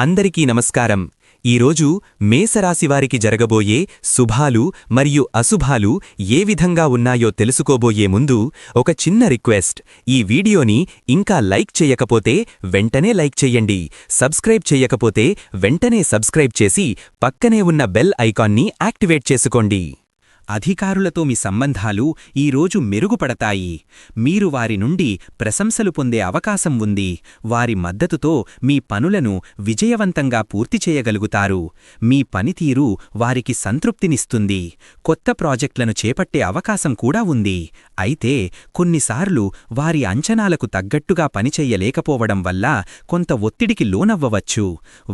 అందరికీ నమస్కారం. ఈరోజు మేషరాశివారికి జరగబోయే శుభాలు మరియు అశుభాలు ఏ విధంగా ఉన్నాయో తెలుసుకోబోయే ముందు ఒక చిన్న రిక్వెస్ట్. ఈ వీడియోని ఇంకా లైక్ చేయకపోతే వెంటనే లైక్ చెయ్యండి. సబ్స్క్రైబ్ చేయకపోతే వెంటనే సబ్స్క్రైబ్ చేసి పక్కనే ఉన్న బెల్ ఐకాన్ని యాక్టివేట్ చేసుకోండి. అధికారులతో మీ సంబంధాలు ఈరోజు మెరుగుపడతాయి. మీరు వారి నుండి ప్రశంసలు పొందే అవకాశం ఉంది. వారి మద్దతుతో మీ పనులను విజయవంతంగా పూర్తి చేయగలుగుతారు. మీ పనితీరు వారికి సంతృప్తినిస్తుంది. కొత్త ప్రాజెక్టులను చేపట్టే అవకాశం కూడా ఉంది. అయితే కొన్నిసార్లు వారి అంచనాలకు తగ్గట్టుగా పనిచెయ్యలేకపోవడం వల్ల కొంత ఒత్తిడికి లోనవ్వవచ్చు.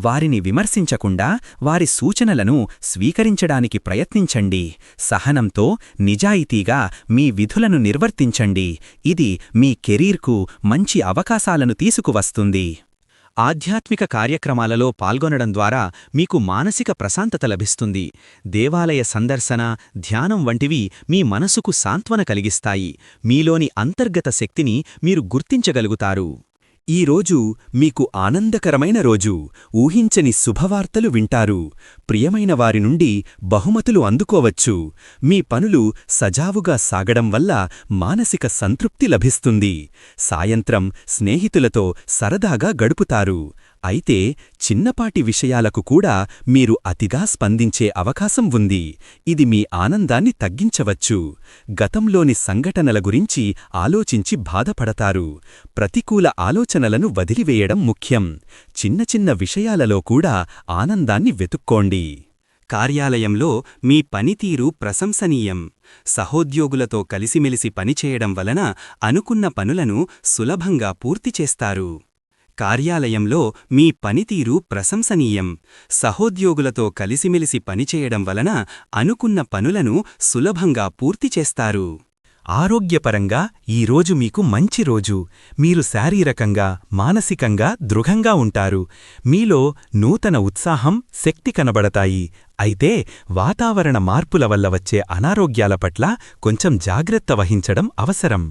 వారిని విమర్శించకుండా వారి సూచనలను స్వీకరించడానికి ప్రయత్నించండి. సహనంతో నిజాయితీగా మీ విధులను నిర్వర్తించండి. ఇది మీ కెరీర్కు మంచి అవకాశాలను తీసుకువస్తుంది. ఆధ్యాత్మిక కార్యక్రమాలలో పాల్గొనడం ద్వారా మీకు మానసిక ప్రశాంతత లభిస్తుంది. దేవాలయ సందర్శన, ధ్యానం వంటివి మీ మనసుకు సాంత్వన కలిగిస్తాయి. మీలోని అంతర్గత శక్తిని మీరు గుర్తించగలుగుతారు. ఈరోజు మీకు ఆనందకరమైన రోజు. ఊహించని శుభవార్తలు వింటారు. ప్రియమైన వారి నుండి బహుమతులు అందుకోవచ్చు. మీ పనులు సజావుగా సాగడం వల్ల మానసిక సంతృప్తి లభిస్తుంది. సాయంత్రం స్నేహితులతో సరదాగా గడుపుతారు. అయితే చిన్నపాటి విషయాలకు కూడా మీరు అతిగా స్పందించే అవకాశం ఉంది. ఇది మీ ఆనందాన్ని తగ్గించవచ్చు. గతంలోని సంఘటనల గురించి ఆలోచించి బాధపడతారు. ప్రతికూల ఆలోచనలను వదిలివేయడం ముఖ్యం. చిన్న చిన్న విషయాలలో కూడా ఆనందాన్ని వెతుక్కోండి. కార్యాలయంలో మీ పనితీరు ప్రశంసనీయం. సహోద్యోగులతో కలిసిమెలిసి పనిచేయడం వలన అనుకున్న పనులను సులభంగా పూర్తి చేస్తారు. కార్యాలయంలో మీ పనితీరు ప్రశంసనీయం. సహోద్యోగులతో కలిసిమెలిసి పనిచేయడం వలన అనుకున్న పనులను సులభంగా పూర్తి చేస్తారు. ఆరోగ్యపరంగా ఈరోజు మీకు మంచి రోజు. మీరు శారీరకంగా, మానసికంగా దృఢంగా ఉంటారు. మీలో నూతన ఉత్సాహం, శక్తి కనబడతాయి. అయితే వాతావరణ మార్పుల వల్ల వచ్చే అనారోగ్యాల పట్ల కొంచెం జాగ్రత్త వహించడం అవసరం.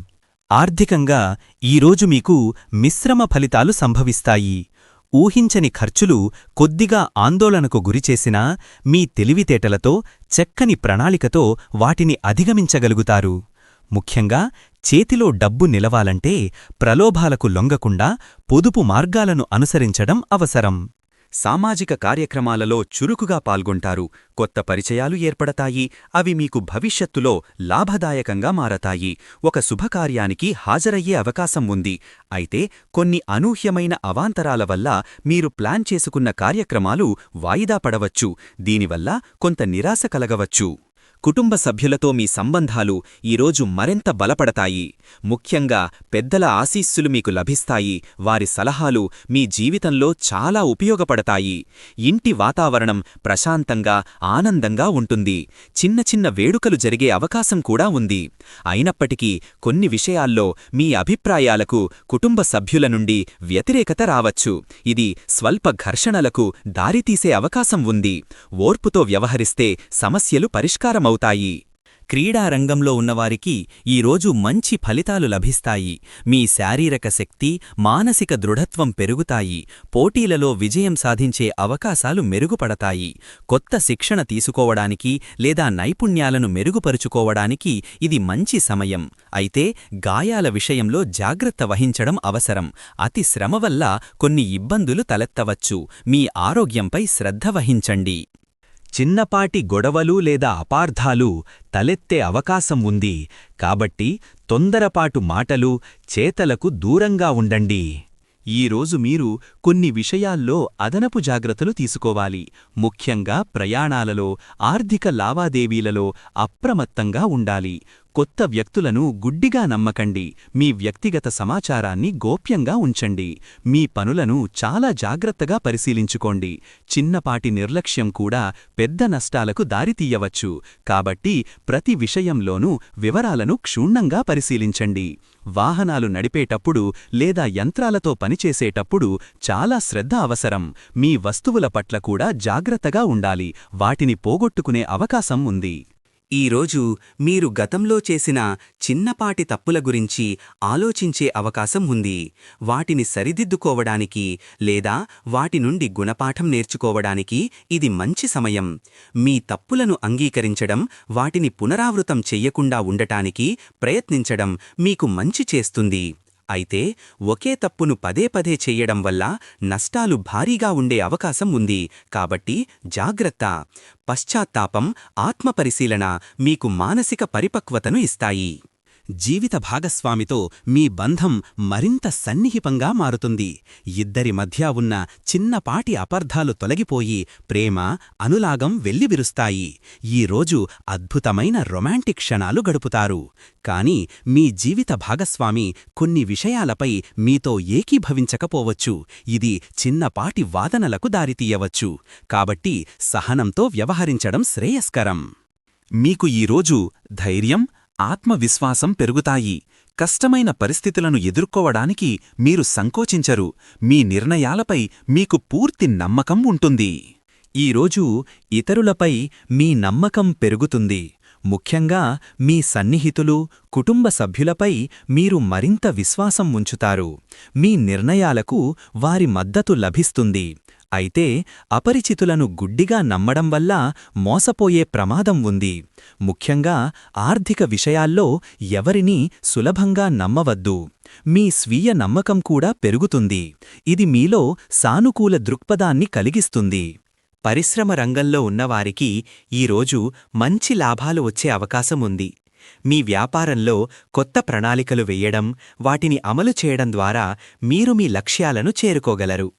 ఆర్థికంగా ఈరోజు మీకు మిశ్రమ ఫలితాలు సంభవిస్తాయి. ఊహించని ఖర్చులు కొద్దిగా ఆందోళనకు గురిచేసినా మీ తెలివితేటలతో, చక్కని ప్రణాళికతో వాటిని అధిగమించగలుగుతారు. ముఖ్యంగా చేతిలో డబ్బు నిలవాలంటే ప్రలోభాలకు లొంగకుండా పొదుపు మార్గాలను అనుసరించడం అవసరం. సామాజిక కార్యక్రమాలలో చురుకుగా పాల్గొంటారు. కొత్త పరిచయాలు ఏర్పడతాయి. అవి మీకు భవిష్యత్తులో లాభదాయకంగా మారతాయి. ఒక శుభకార్యానికి హాజరయ్యే అవకాశం ఉంది. అయితే కొన్ని అనూహ్యమైన అవాంతరాల వల్ల మీరు ప్లాన్ చేసుకున్న కార్యక్రమాలు వాయిదా పడవచ్చు. దీనివల్ల కొంత నిరాశ కలగవచ్చు. కుటుంబ సభ్యులతో మీ సంబంధాలు ఈరోజు మరింత బలపడతాయి. ముఖ్యంగా పెద్దల ఆశీస్సులు మీకు లభిస్తాయి. వారి సలహాలు మీ జీవితంలో చాలా ఉపయోగపడతాయి. ఇంటి వాతావరణం ప్రశాంతంగా, ఆనందంగా ఉంటుంది. చిన్న చిన్న వేడుకలు జరిగే అవకాశం కూడా ఉంది. అయినప్పటికీ కొన్ని విషయాల్లో మీ అభిప్రాయాలకు కుటుంబ సభ్యుల నుండి వ్యతిరేకత రావచ్చు. ఇది స్వల్ప ఘర్షణలకు దారితీసే అవకాశం ఉంది. ఓర్పుతో వ్యవహరిస్తే సమస్యలు పరిష్కారమవుతాయి. క్రీడారంగంలో ఉన్నవారికి ఈరోజు మంచి ఫలితాలు లభిస్తాయి. మీ శారీరక శక్తి, మానసిక దృఢత్వం పెరుగుతాయి. పోటీలలో విజయం సాధించే అవకాశాలు మెరుగుపడతాయి. కొత్త శిక్షణ తీసుకోవడానికి లేదా నైపుణ్యాలను మెరుగుపరుచుకోవడానికి ఇది మంచి సమయం. అయితే గాయాల విషయంలో జాగ్రత్త వహించడం అవసరం. అతి శ్రమ వల్ల కొన్ని ఇబ్బందులు తలెత్తవచ్చు. మీ ఆరోగ్యంపై శ్రద్ధ వహించండి. చిన్నపాటి గొడవలు లేదా అపార్థాలు తలెత్తే అవకాశం ఉంది. కాబట్టి తొందరపాటు మాటలు, చేతలకు దూరంగా ఉండండి. ఈరోజు మీరు కొన్ని విషయాల్లో అదనపు జాగ్రత్తలు తీసుకోవాలి. ముఖ్యంగా ప్రయాణాలలో, ఆర్థిక లావాదేవీలలో అప్రమత్తంగా ఉండాలి. కొత్త వ్యక్తులను గుడ్డిగా నమ్మకండి. మీ వ్యక్తిగత సమాచారాన్ని గోప్యంగా ఉంచండి. మీ పనులను చాలా జాగ్రత్తగా పరిశీలించుకోండి. చిన్నపాటి నిర్లక్ష్యం కూడా పెద్ద నష్టాలకు దారితీయవచ్చు. కాబట్టి ప్రతి విషయంలోనూ వివరాలను క్షుణ్ణంగా పరిశీలించండి. వాహనాలు నడిపేటప్పుడు లేదా యంత్రాలతో పనిచేసేటప్పుడు చాలా శ్రద్ధ అవసరం. మీ వస్తువుల పట్ల కూడా జాగ్రత్తగా ఉండాలి. వాటిని పోగొట్టుకునే అవకాశం ఉంది. ఈరోజు మీరు గతంలో చేసిన చిన్నపాటి తప్పుల గురించి ఆలోచించే అవకాశం ఉంది. వాటిని సరిదిద్దుకోవడానికి లేదా వాటి నుండి గుణపాఠం నేర్చుకోవడానికి ఇది మంచి సమయం. మీ తప్పులను అంగీకరించడం, వాటిని పునరావృతం చెయ్యకుండా ఉండటానికి ప్రయత్నించడం మీకు మంచి చేస్తుంది. అయితే ఒకే తప్పును పదే పదే చెయ్యడం వల్ల నష్టాలు భారీగా ఉండే అవకాశం ఉంది. కాబట్టి జాగ్రత్త. పశ్చాత్తాపం, ఆత్మపరిశీలన మీకు మానసిక పరిపక్వతను ఇస్తాయి. జీవిత భాగస్వామితో మీ బంధం మరింత సన్నిహితంగా మారుతుంది. ఇద్దరి మధ్య ఉన్న చిన్నపాటి అపార్థాలు తొలగిపోయి ప్రేమ, అనురాగం వెల్లివిరుస్తాయి. ఈరోజు అద్భుతమైన రొమాంటిక్ క్షణాలు గడుపుతారు. కాని మీ జీవిత భాగస్వామి కొన్ని విషయాలపై మీతో ఏకీభవించకపోవచ్చు. ఇది చిన్నపాటి వాదనలకు దారితీయవచ్చు. కాబట్టి సహనంతో వ్యవహరించడం శ్రేయస్కరం. మీకు ఈరోజు ధైర్యం, ఆత్మవిశ్వాసం పెరుగుతాయి. కష్టమైన పరిస్థితులను ఎదుర్కోవడానికి మీరు సంకోచించరు. మీ నిర్ణయాలపై మీకు పూర్తి నమ్మకం ఉంటుంది. ఈరోజు ఇతరులపై మీ నమ్మకం పెరుగుతుంది. ముఖ్యంగా మీ సన్నిహితులు, కుటుంబ సభ్యులపై మీరు మరింత విశ్వాసం ఉంచుతారు. మీ నిర్ణయాలకు వారి మద్దతు లభిస్తుంది. అయితే అపరిచితులను గుడ్డిగా నమ్మడం వల్ల మోసపోయే ప్రమాదం ఉంది. ముఖ్యంగా ఆర్థిక విషయాల్లో ఎవరినీ సులభంగా నమ్మవద్దు. మీ స్వీయ నమ్మకం కూడా పెరుగుతుంది. ఇది మీలో సానుకూల దృక్పథాన్ని కలిగిస్తుంది. పరిశ్రమ రంగంలో ఉన్నవారికి ఈరోజు మంచి లాభాలు వచ్చే అవకాశం ఉంది. మీ వ్యాపారంలో కొత్త ప్రణాళికలు వేయడం, వాటిని అమలు చేయడం ద్వారా మీరు మీ లక్ష్యాలను చేరుకోగలరు.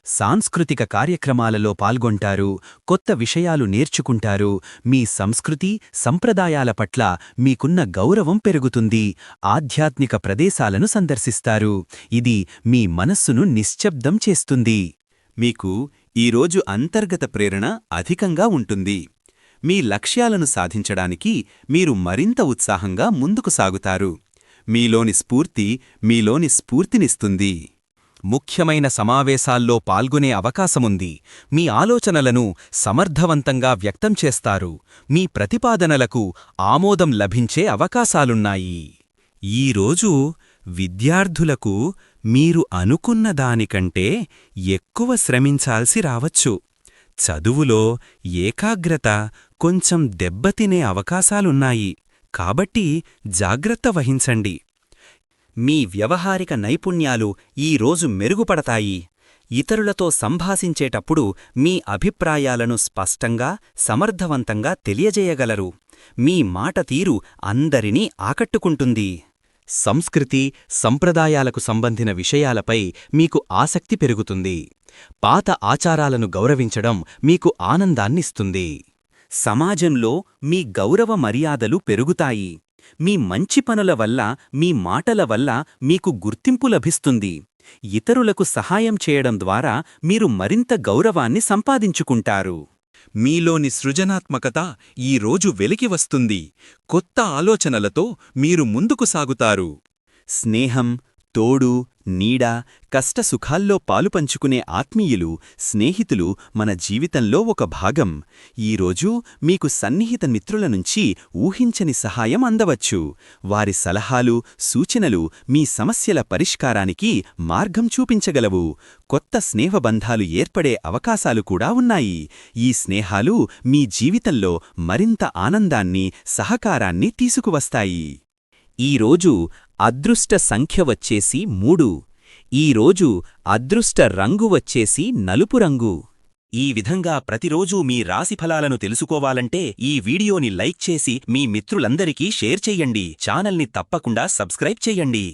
సాంస్కృతిక కార్యక్రమాలలో పాల్గొంటారు, కొత్త విషయాలు నేర్చుకుంటారు. మీ సంస్కృతి, సంప్రదాయాల పట్ల మీకున్న గౌరవం పెరుగుతుంది. ఆధ్యాత్మిక ప్రదేశాలను సందర్శిస్తారు. ఇది మీ మనస్సును నిశ్శబ్దం చేస్తుంది. మీకు ఈరోజు అంతర్గత ప్రేరణ అధికంగా ఉంటుంది. మీ లక్ష్యాలను సాధించడానికి మీరు మరింత ఉత్సాహంగా ముందుకు సాగుతారు. మీలోని స్ఫూర్తినిస్తుంది. ముఖ్యమైన సమావేశాల్లో పాల్గొనే అవకాశముంది. మీ ఆలోచనలను సమర్థవంతంగా వ్యక్తం చేస్తారు. మీ ప్రతిపాదనలకు ఆమోదం లభించే అవకాశాలున్నాయి. ఈరోజు విద్యార్థులకు మీరు అనుకున్న దానికంటే ఎక్కువ శ్రమించాల్సి రావచ్చు. చదువులో ఏకాగ్రత కొంచెం దెబ్బతినే అవకాశాలున్నాయి. కాబట్టి జాగ్రత్త వహించండి. మీ వ్యవహారిక నైపుణ్యాలు ఈరోజు మెరుగుపడతాయి. ఇతరులతో సంభాషించేటప్పుడు మీ అభిప్రాయాలను స్పష్టంగా, సమర్థవంతంగా తెలియజేయగలరు. మీ మాట తీరు అందరినీ ఆకట్టుకుంటుంది. సంస్కృతి, సంప్రదాయాలకు సంబంధిన విషయాలపై మీకు ఆసక్తి పెరుగుతుంది. పాత ఆచారాలను గౌరవించడం మీకు ఆనందాన్నిస్తుంది. సమాజంలో మీ గౌరవ మర్యాదలు పెరుగుతాయి. మీ మంచి పనుల వల్ల, మీ మాటల వల్ల మీకు గుర్తింపు లభిస్తుంది. ఇతరులకు సహాయం చేయడం ద్వారా మీరు మరింత గౌరవాన్ని సంపాదించుకుంటారు. మీలోని సృజనాత్మకత ఈరోజు వెలికి వస్తుంది. కొత్త ఆలోచనలతో మీరు ముందుకు సాగుతారు. స్నేహం, తోడు, నీడ, కష్టసుఖాల్లో పాలుపంచుకునే ఆత్మీయులు, స్నేహితులు మన జీవితంలో ఒక భాగం. ఈరోజు మీకు సన్నిహిత మిత్రుల నుంచి ఊహించని సహాయం అందవచ్చు. వారి సలహాలు, సూచనలు మీ సమస్యల పరిష్కారానికి మార్గం చూపించగలవు. కొత్త స్నేహబంధాలు ఏర్పడే అవకాశాలు కూడా ఉన్నాయి. ఈ స్నేహాలు మీ జీవితంలో మరింత ఆనందాన్ని, సహకారాన్ని తీసుకువస్తాయి. ఈరోజు అదృష్ట సంఖ్య వచ్చేసి 3. ఈరోజు అదృష్ట రంగు వచ్చేసి నలుపు రంగు. ఈ విధంగా ప్రతిరోజూ మీ రాశిఫలాలను తెలుసుకోవాలంటే ఈ వీడియోని లైక్ చేసి మీ మిత్రులందరికీ షేర్ చెయ్యండి. ఛానల్ని తప్పకుండా సబ్స్క్రైబ్ చెయ్యండి.